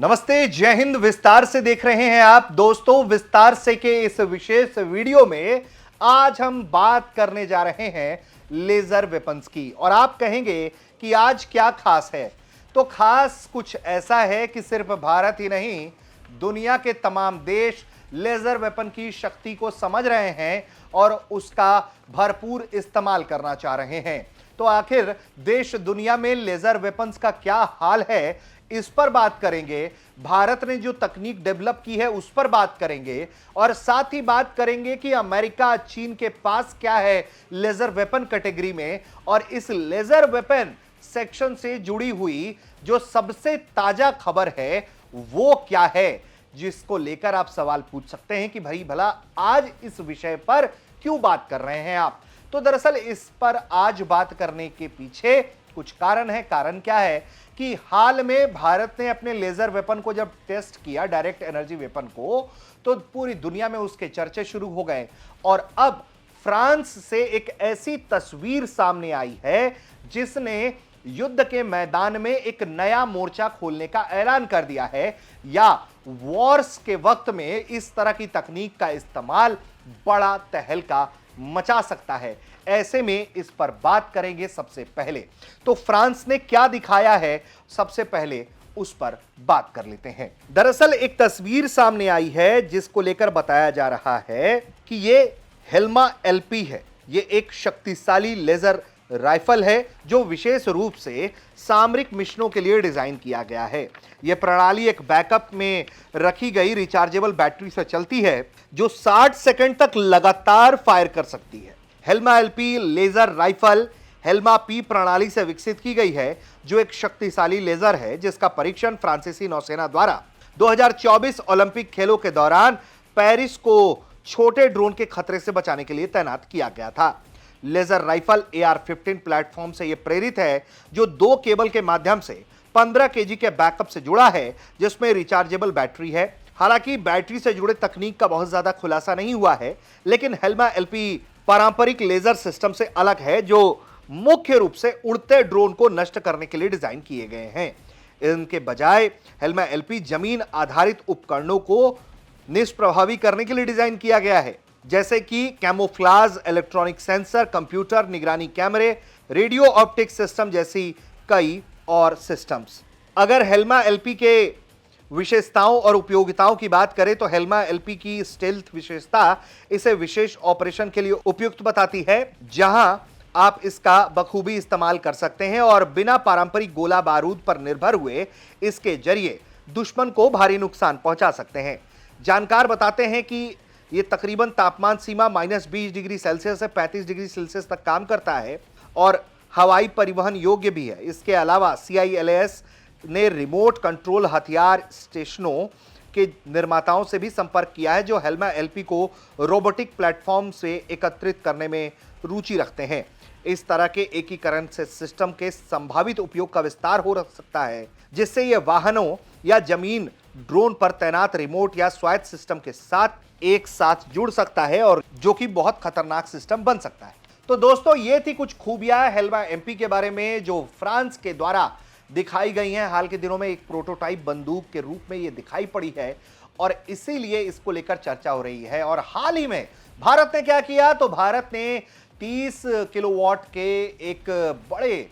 नमस्ते, जय हिंद। विस्तार से देख रहे हैं आप दोस्तों। विस्तार से के इस विशेष वीडियो में आज हम बात करने जा रहे हैं लेजर वेपन्स की। और आप कहेंगे कि आज क्या खास है, तो खास कुछ ऐसा है कि सिर्फ भारत ही नहीं, दुनिया के तमाम देश लेजर वेपन की शक्ति को समझ रहे हैं और उसका भरपूर इस्तेमाल करना चाह रहे हैं। तो आखिर देश दुनिया में लेजर वेपन्स का क्या हाल है, इस पर बात करेंगे। भारत ने जो तकनीक डेवलप की है उस पर बात करेंगे और साथ ही बात करेंगे कि अमेरिका, चीन के पास क्या है लेजर वेपन कैटेगरी में, और इस लेजर वेपन सेक्शन से जुड़ी हुई जो सबसे ताजा खबर है वो क्या है, जिसको लेकर आप सवाल पूछ सकते हैं कि भाई भला आज इस विषय पर क्यों बात कर रहे हैं आप। तो दरअसल इस पर आज बात करने के पीछे कुछ कारण है। कारण क्या है कि हाल में भारत ने अपने लेजर वेपन को जब टेस्ट किया, डायरेक्ट एनर्जी वेपन को, तो पूरी दुनिया में उसके चर्चे शुरू हो गए। और अब फ्रांस से एक ऐसी तस्वीर सामने आई है जिसने युद्ध के मैदान में एक नया मोर्चा खोलने का ऐलान कर दिया है, या वॉर्स के वक्त में इस तरह की तकनीक का इस्तेमाल बड़ा तहलका मचा सकता है। ऐसे में इस पर बात करेंगे। सबसे पहले तो फ्रांस ने क्या दिखाया है, सबसे पहले उस पर बात कर लेते हैं। दरअसल एक तस्वीर सामने आई है जिसको लेकर बताया जा रहा है कि ये हेल्मा एलपी है। ये एक शक्तिशाली लेजर राइफल है जो विशेष रूप से सामरिक मिशनों के लिए डिजाइन किया गया है। यह प्रणाली एक बैकअप में रखी गई रिचार्जेबल बैटरी से चलती है जो 60 सेकंड तक लगातार फायर कर सकती है। हेल्मा एलपी लेजर राइफल हेल्मा पी प्रणाली से विकसित की गई है, जो एक शक्तिशाली लेजर है जिसका परीक्षण फ्रांसीसी नौसेना द्वारा 2024 ओलंपिक खेलों के दौरान पेरिस को छोटे ड्रोन के खतरे से बचाने के लिए तैनात किया गया था। लेजर राइफल AR-15 प्लेटफॉर्म से यह प्रेरित है, जो 2 केबल के माध्यम से 15 केजी के बैकअप से जुड़ा है, जिसमें रिचार्जेबल बैटरी है। हालांकि बैटरी से जुड़े तकनीक का बहुत ज्यादा खुलासा नहीं हुआ है, लेकिन हेल्मा एलपी पारंपरिक लेजर सिस्टम से अलग है, जो मुख्य रूप से उड़ते ड्रोन को नष्ट करने के लिए डिजाइन किए गए हैं। इनके बजाय हेल्मा एलपी जमीन आधारित उपकरणों को निष्प्रभावी करने के लिए डिजाइन किया गया है, जैसे कि कैमोफ्लाज, इलेक्ट्रॉनिक सेंसर, कंप्यूटर निगरानी कैमरे, रेडियो ऑप्टिक सिस्टम जैसी कई और सिस्टम्स। अगर हेल्मा एलपी के विशेषताओं और उपयोगिताओं की बात करें तो हेल्मा एलपी की स्टेल्थ विशेषता इसे विशेष ऑपरेशन के लिए उपयुक्त बताती है, जहां आप इसका बखूबी इस्तेमाल कर सकते हैं और बिना पारंपरिक गोला बारूद पर निर्भर हुए इसके जरिए दुश्मन को भारी नुकसान पहुंचा सकते हैं। जानकार बताते हैं कि यह तकरीबन तापमान सीमा -20 डिग्री सेल्सियस से 35 डिग्री सेल्सियस तक काम करता है और हवाई परिवहन योग्य भी है। इसके अलावा CILAS ने रिमोट कंट्रोल हथियार स्टेशनों के निर्माताओं से भी संपर्क किया है, जो हेल्मा एलपी को रोबोटिक प्लेटफॉर्म से एकत्रित करने में रुचि रखते हैं। इस तरह के एकीकरण से सिस्टम के संभावित उपयोग का विस्तार हो सकता है, जिससे यह वाहनों या जमीन ड्रोन पर तैनात रिमोट या स्वायत्त सिस्टम के साथ एक साथ जुड़ सकता है, और जो कि बहुत खतरनाक सिस्टम बन सकता है। तो दोस्तों, ये थी कुछ खूबियां हेल्मा एमपी के बारे में जो फ्रांस के द्वारा दिखाई गई हैं। हाल के दिनों में एक प्रोटोटाइप बंदूक के रूप में ये दिखाई पड़ी है और इसीलिए इसको लेकर चर्चा हो रही है। और हाल ही में भारत ने क्या किया, तो भारत ने 30 किलोवाट के एक बड़े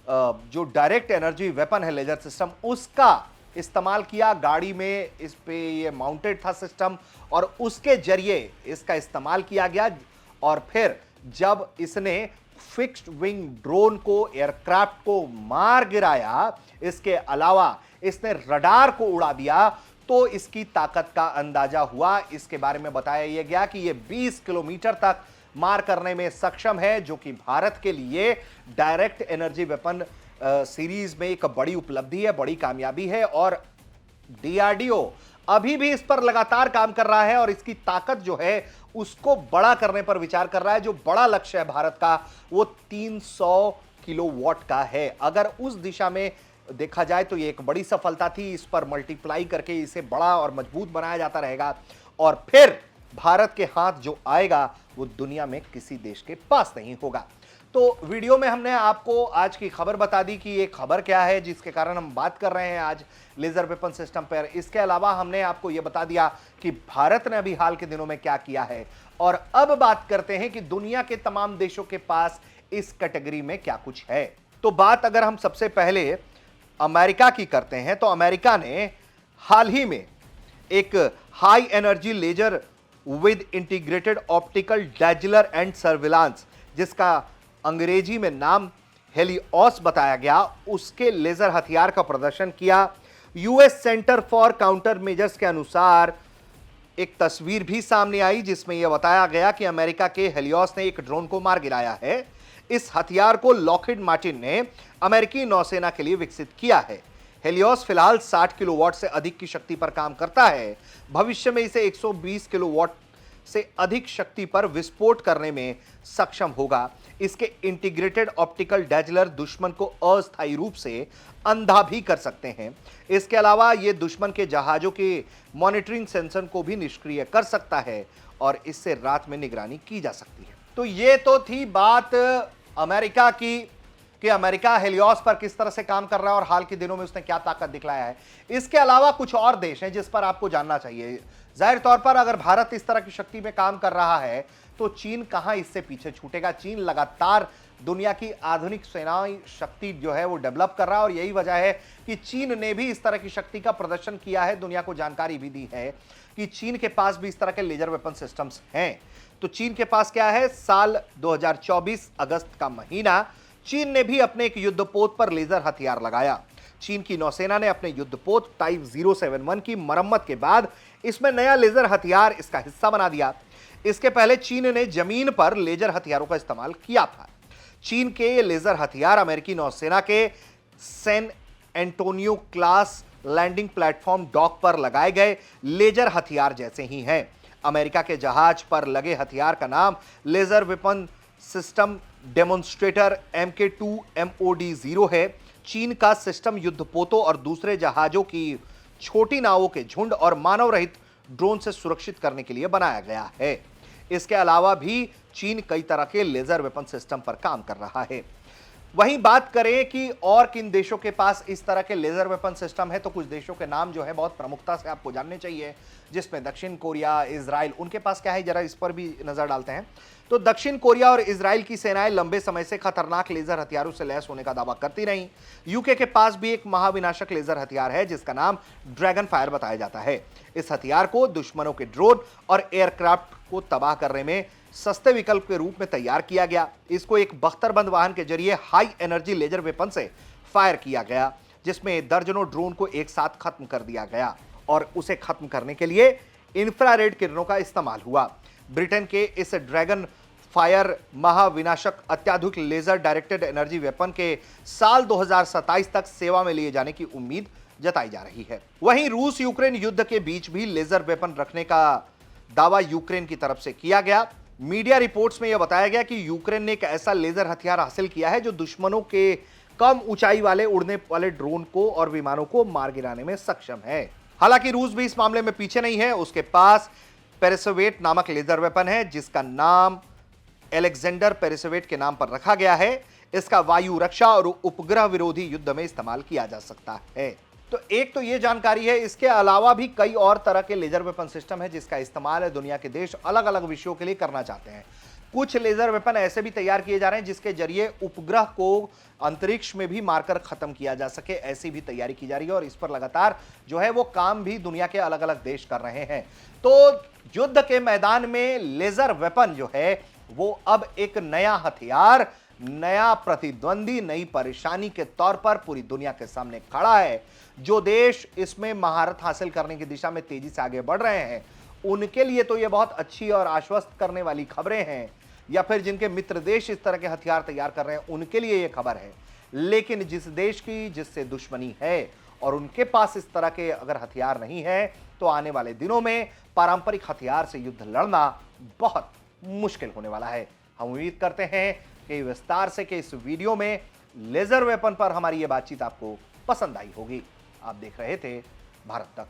जो डायरेक्ट एनर्जी वेपन है लेजर सिस्टम, उसका इस्तेमाल किया। गाड़ी में इस पे ये माउंटेड था सिस्टम और उसके जरिए इसका इस्तेमाल किया गया। और फिर जब इसने फिक्स्ड विंग ड्रोन को, एयरक्राफ्ट को मार गिराया, इसके अलावा इसने रडार को उड़ा दिया, तो इसकी ताकत का अंदाजा हुआ। इसके बारे में बताया यह गया कि यह 20 किलोमीटर तक मार करने में सक्षम है, जो कि भारत के लिए डायरेक्ट एनर्जी वेपन सीरीज में एक बड़ी उपलब्धि है, बड़ी कामयाबी है। और DRDO अभी भी इस पर लगातार काम कर रहा है और इसकी ताकत जो है उसको बड़ा करने पर विचार कर रहा है। जो बड़ा लक्ष्य है भारत का वो 300 किलोवाट का है। अगर उस दिशा में देखा जाए तो ये एक बड़ी सफलता थी। इस पर मल्टीप्लाई करके इसे बड़ा और मजबूत बनाया जाता रहेगा और फिर भारत के हाथ जो आएगा वो दुनिया में किसी देश के पास नहीं होगा। तो वीडियो में हमने आपको आज की खबर बता दी कि ये खबर क्या है जिसके कारण हम बात कर रहे हैं आज लेजर वेपन सिस्टम पर। इसके अलावा हमने आपको ये बता दिया कि भारत ने अभी हाल के दिनों में क्या किया है। और अब बात करते हैं कि दुनिया के तमाम देशों के पास इस कैटेगरी में क्या कुछ है। तो बात अगर हम सबसे पहले अमेरिका की करते हैं तो अमेरिका ने हाल ही में एक high energy laser with integrated optical dazzler and surveillance, जिसका अंग्रेजी में नाम हेलियोस बताया गया, उसके लेजर हथियार का प्रदर्शन किया। US centre for counter measures के अनुसार एक तस्वीर भी सामने आई जिसमें यह बताया गया कि अमेरिका के हेलियोस ने एक ड्रोन को मार गिराया है। इस हथियार को लॉकहीड मार्टिन ने अमेरिकी नौसेना के लिए विकसित किया है। हेलियोस फिलहाल 60 किलोवाट से अधिक की शक्ति पर काम करता है। भविष्य में इसे 120 किलोवाट से अधिक शक्ति पर विस्फोट करने में सक्षम होगा। इसके इंटीग्रेटेड ऑप्टिकल डैजलर दुश्मन को अस्थायी रूप से अंधा भी कर सकते हैं। इसके अलावा यह दुश्मन के जहाजों के मॉनिटरिंग सेंसर को भी निष्क्रिय कर सकता है और इससे रात में निगरानी की जा सकती है। तो ये तो थी बात अमेरिका की कि अमेरिका हेलियोस पर किस तरह से काम कर रहा है और हाल के दिनों में उसने क्या ताकत दिखलाया है। इसके अलावा कुछ और देश हैं जिस पर आपको जानना चाहिए। जाहिर तौर पर अगर भारत इस तरह की शक्ति में काम कर रहा है तो चीन कहां इससे पीछे छूटेगा। चीन लगातार दुनिया की आधुनिक सेनाई शक्ति जो है वो डेवलप कर रहा है और यही वजह है कि चीन ने भी इस तरह की शक्ति का प्रदर्शन किया है। दुनिया को जानकारी भी दी है कि चीन के पास भी इस तरह के लेजर वेपन सिस्टम्स हैं। तो चीन के पास क्या है, साल 2024 अगस्त का महीना, चीन ने भी अपने एक युद्धपोत पर लेजर हथियार लगाया। चीन की नौसेना ने अपने युद्धपोत टाइप 071 की मरम्मत के बाद इसमें नया लेजर हथियार इसका हिस्सा बना दिया। इसके पहले चीन ने जमीन पर लेजर हथियारों का इस्तेमाल किया था। चीन के ये लेजर हथियार अमेरिकी नौसेना के San Antonio class landing platform dock पर लगाए गए लेजर हथियार जैसे ही हैं। अमेरिका के जहाज पर लगे हथियार का नाम laser weapon system demonstrator MK2 MOD-0 है। चीन का सिस्टम युद्धपोतों और दूसरे जहाजों की छोटी नावों के झुंड और मानव रहित ड्रोन से सुरक्षित करने के लिए बनाया गया है। इसके अलावा भी चीन कई तरह के लेजर वेपन सिस्टम पर काम कर रहा है। वहीं बात करें कि और किन देशों के पास इस तरह के लेजर वेपन सिस्टम है, तो कुछ देशों के नाम जो है बहुत प्रमुखता से आपको जानने चाहिए, जिसमें दक्षिण कोरिया, इजराइल, उनके पास क्या है जरा इस पर भी नजर डालते हैं। तो दक्षिण कोरिया और इजराइल की सेनाएं लंबे समय से खतरनाक लेजर हथियारों से लैस होने का दावा करती रहीं। यूके के पास भी एक महाविनाशक लेजर हथियार है जिसका नाम ड्रैगन फायर बताया जाता है। इस हथियार को दुश्मनों के ड्रोन और एयरक्राफ्ट को तबाह करने में सस्ते विकल्प के रूप में तैयार किया गया। इसको एक बख्तरबंद वाहन के जरिए हाई एनर्जी लेजर वेपन से फायर किया गया, जिसमें दर्जनों ड्रोन को एक साथ खत्म कर दिया गया और उसे खत्म करने के लिए इंफ्रारेड किरणों का इस्तेमाल हुआ। ब्रिटेन के इस ड्रैगन फायर महाविनाशक अत्याधुनिक लेजर डायरेक्टेड एनर्जी वेपन के साल 2027 तक सेवा में लिए जाने की उम्मीद जताई जा रही है। वहीं रूस यूक्रेन युद्ध के बीच भी लेजर वेपन रखने का दावा यूक्रेन की तरफ से किया गया। मीडिया रिपोर्ट्स में यह बताया गया कि यूक्रेन ने एक ऐसा लेजर हथियार हासिल किया है जो दुश्मनों के कम ऊंचाई वाले उड़ने वाले ड्रोन को और विमानों को मार गिराने में सक्षम है। हालांकि रूस भी इस मामले में पीछे नहीं है। उसके पास पेरिसोवेट नामक लेजर वेपन है जिसका नाम एलेक्जेंडर पेरिसोवेट के नाम पर रखा गया है। इसका वायु रक्षा और उपग्रह विरोधी युद्ध में इस्तेमाल किया जा सकता है। तो एक तो ये जानकारी है। इसके अलावा भी कई और तरह के लेजर वेपन सिस्टम है जिसका इस्तेमाल दुनिया के देश अलग अलग विषयों के लिए करना चाहते हैं। कुछ लेजर वेपन ऐसे भी तैयार किए जा रहे हैं जिसके जरिए उपग्रह को अंतरिक्ष में भी मारकर खत्म किया जा सके, ऐसी भी तैयारी की जा रही है और इस पर लगातार जो है वो काम भी दुनिया के अलग अलग देश कर रहे हैं। तो युद्ध के मैदान में लेजर वेपन जो है वो अब एक नया हथियार, नया प्रतिद्वंदी, नई परेशानी के तौर पर पूरी दुनिया के सामने खड़ा है। जो देश इसमें महारत हासिल करने की दिशा में तेजी से आगे बढ़ रहे हैं उनके लिए तो यह बहुत अच्छी और आश्वस्त करने वाली खबरें हैं, या फिर जिनके मित्र देश इस तरह के हथियार तैयार कर रहे हैं उनके लिए यह खबर है। लेकिन जिस देश की जिससे दुश्मनी है और उनके पास इस तरह के अगर हथियार नहीं है तो आने वाले दिनों में पारंपरिक हथियार से युद्ध लड़ना बहुत मुश्किल होने वाला है। हम उम्मीद करते हैं कि विस्तार से के इस वीडियो में लेजर वेपन पर हमारी ये बातचीत आपको पसंद आई होगी। आप देख रहे थे भारत तक।